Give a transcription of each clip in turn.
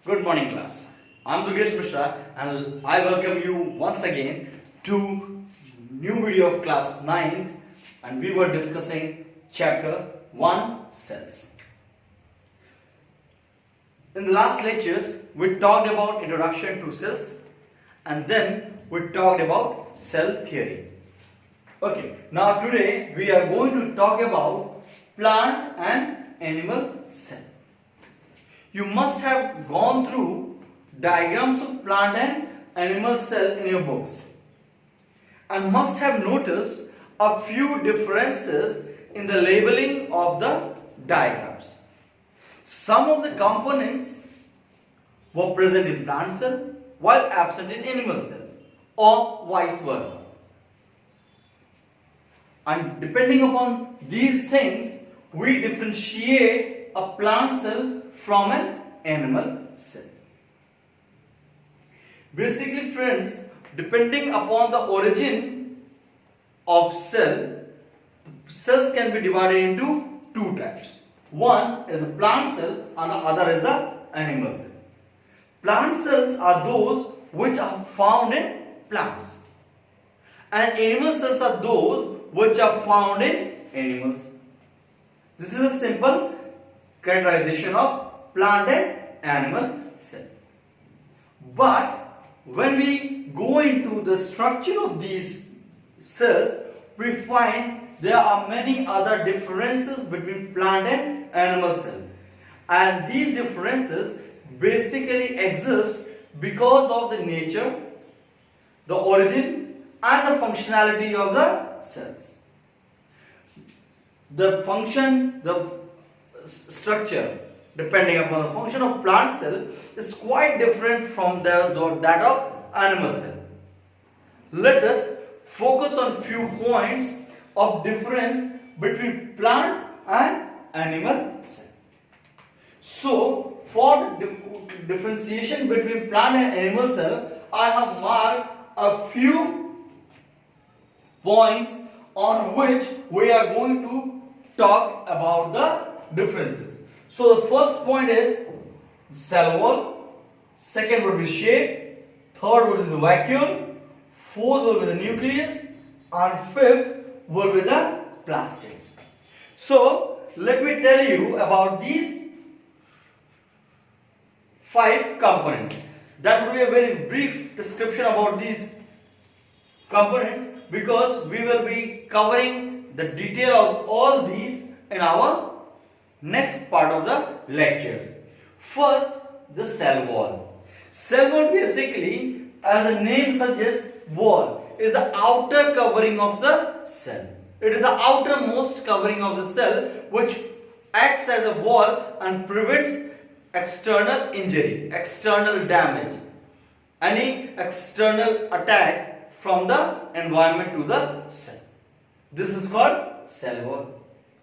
Good morning class. I am Nucleus and I welcome you once again to new video of class 9th, and we were discussing chapter 1 cells. In the last lectures we talked about introduction to cells and then we talked about cell theory. Okay, now today we are going to talk about plant and animal cell. You must have gone through diagrams of plant and animal cell in your books and must have noticed a few differences in the labeling of the diagrams. Some of the components were present in plant cell while absent in animal cell, or vice versa. And depending upon these things, we differentiate a plant cell from an animal cell. Basically friends, depending upon the origin of cell, cells can be divided into two types. One is a plant cell and the other is the animal cell. Plant cells are those which are found in plants, and animal cells are those which are found in animals. This is a simple characterization of plant and animal cell. But when we go into the structure of these cells, we find there are many other differences between plant and animal cell, and these differences basically exist because of the nature, the origin and the functionality of the cells. The function, the structure depending upon the function of plant cell is quite different from that of animal cell. Let us focus on few points of difference between plant and animal cell. So for the differentiation between plant and animal cell, I have marked a few points on which we are going to talk about the differences. So the first point is cell wall, second would be shape, third would be the vacuole, fourth would be the nucleus, and fifth would be the plastids. So let me tell you about these 5 components. That would be a very brief description about these components, because we will be covering the detail of all these in our next part of the lectures. First, the cell wall. Cell wall basically, as the name suggests, wall is the outer covering of the cell. It is the outermost covering of the cell which acts as a wall and prevents external injury, external damage, any external attack from the environment to the cell. This is called cell wall.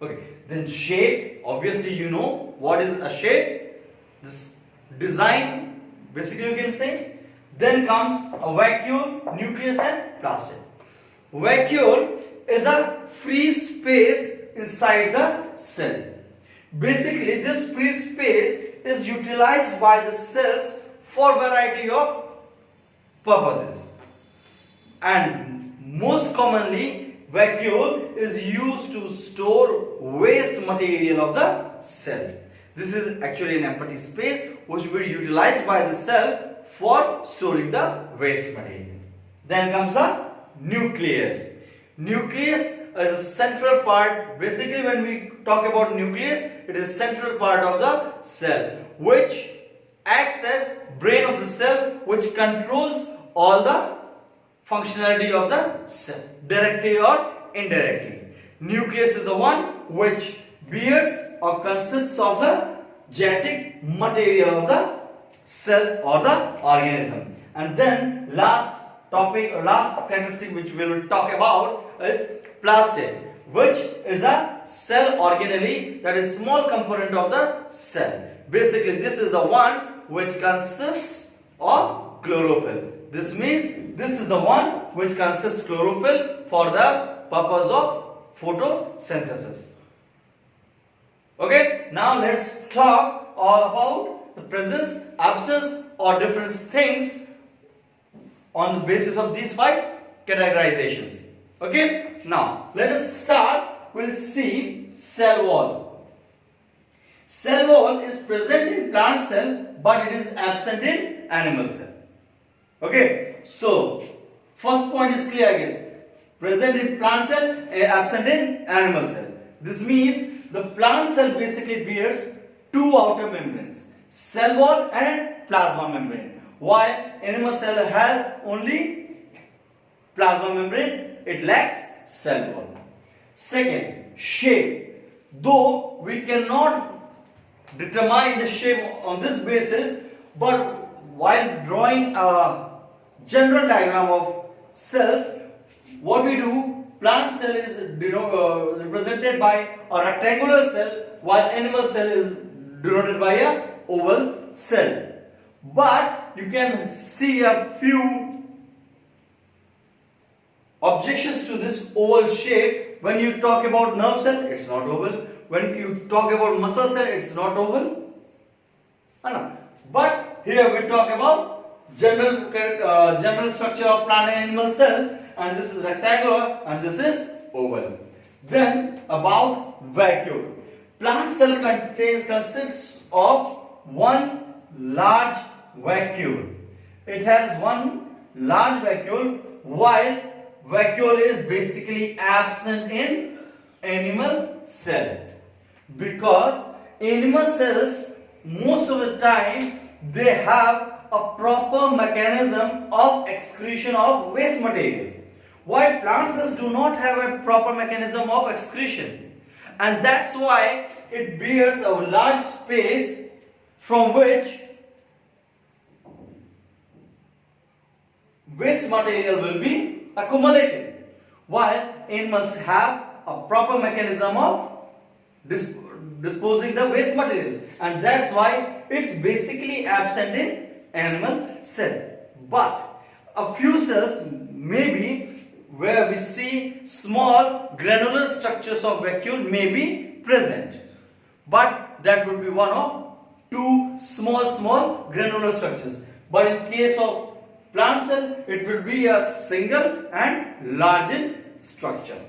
Okay, then shape, obviously you know what is a shape, this design basically you can say. Then comes a vacuole, nucleus and plastid. Vacuole is a free space inside the cell. Basically this free space is utilized by the cells for variety of purposes, and most commonly vacuole is used to store waste material of the cell. This is actually an empty space which will be utilized by the cell for storing the waste material. Then comes a nucleus. Nucleus is a central part. Basically when we talk about nucleus, it is a central part of the cell which acts as brain of the cell, which controls all the functionality of the cell, directly or indirectly. Nucleus is the one which bears or consists of the genetic material of the cell or the organism. And then last topic or last characteristic which we will talk about is plastid, which is a cell organelle, that is small component of the cell. Basically this is the one which consists of chlorophyll. This means this is the one which consists chlorophyll for the purpose of photosynthesis. Okay, now let's talk all about the presence, absence or different things on the basis of these 5 categorizations. Okay, now let us start. We'll see cell wall. Cell wall is present in plant cell but it is absent in animal cell. Okay, so first point is clear, I guess. Present in plant cell, absent in animal cell. This means the plant cell basically bears 2 outer membranes, cell wall and plasma membrane, while animal cell has only plasma membrane, it lacks cell wall. Second, shape. Though we cannot determine the shape on this basis, but while drawing a general diagram of cells, what we do, plant cell is represented by a rectangular cell, while animal cell is denoted by a oval cell. But you can see a few objections to this oval shape. When you talk about nerve cell, it's not oval. When you talk about muscle cell, it's not oval. But here we talk about general structure of plant and animal cell, and this is rectangular and this is oval. Then about vacuole. Plant cell consists of one large vacuole. It has one large vacuole, while vacuole is basically absent in animal cell, because animal cells most of the time they have a proper mechanism of excretion of waste material, while plant cells do not have a proper mechanism of excretion, and that's why it bears a large space from which waste material will be accumulated, while animals have a proper mechanism of disposing the waste material, and that's why it's basically absent in animal cell. But a few cells may be where we see small granular structures of vacuole may be present, but that would be one of 2 small granular structures. But in case of plant cell, it will be a single and large in structure.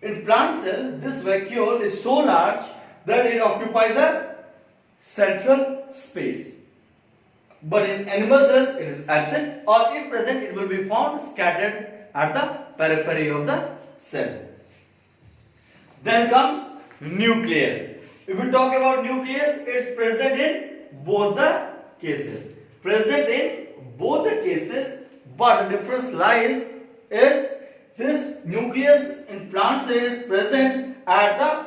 In plant cell, this vacuole is so large that it occupies a central space. But in animal cells, it is absent, or if present, it will be found scattered at the periphery of the cell. Then comes nucleus. If we talk about nucleus, it is present in both the cases. Present in both the cases, but the difference lies is this nucleus in plant cell is present at the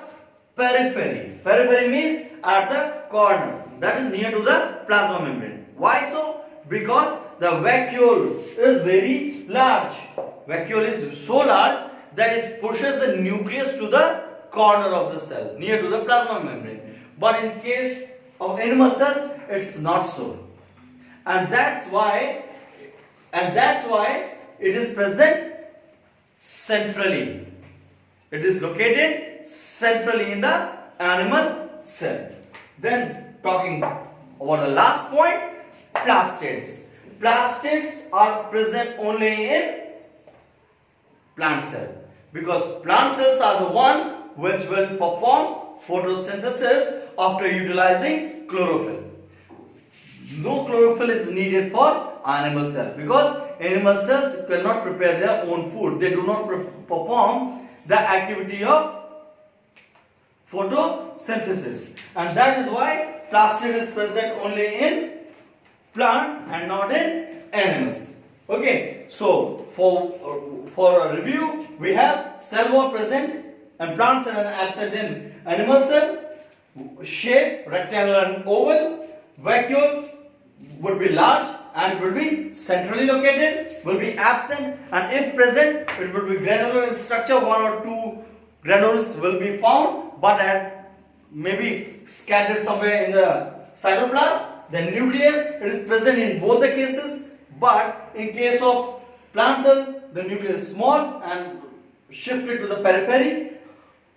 periphery. Periphery means at the corner, that is near to the plasma membrane. Why so? Because the vacuole is very large. Vacuole is so large that it pushes the nucleus to the corner of the cell, near to the plasma membrane. But in case of animal cell, it's not so. And that's why it is present centrally. It is located centrally in the animal cell. Then talking about the last point, plastids. Plastids are present only in plant cell, because plant cells are the one which will perform photosynthesis after utilizing chlorophyll. No chlorophyll is needed for animal cell, because animal cells cannot prepare their own food. They do not perform the activity of photosynthesis, and that is why plastid is present only in plant and not in animals. Okay, so for a review, we have cell wall present in plant cell and absent in animal cell. Shape rectangular and oval. Vacuole would be large and will be centrally located, will be absent, and if present, it will be granular in structure. 1 or 2 granules will be found, but at maybe scattered somewhere in the cytoplasm. The nucleus, it is present in both the cases, but in case of plant cell, the nucleus is small and shifted to the periphery,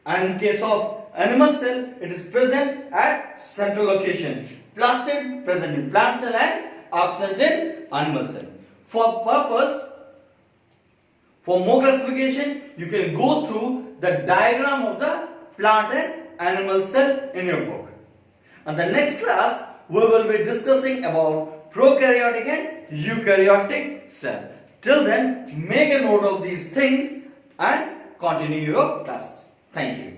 and in case of animal cell, it is present at central location. Plastid present in plant cell and absent in animal cell. For more classification, you can go through the diagram of the plant and animal cell in your book. And the next class, we will be discussing about prokaryotic and eukaryotic cell. Till then, make a note of these things and continue your classes. Thank you.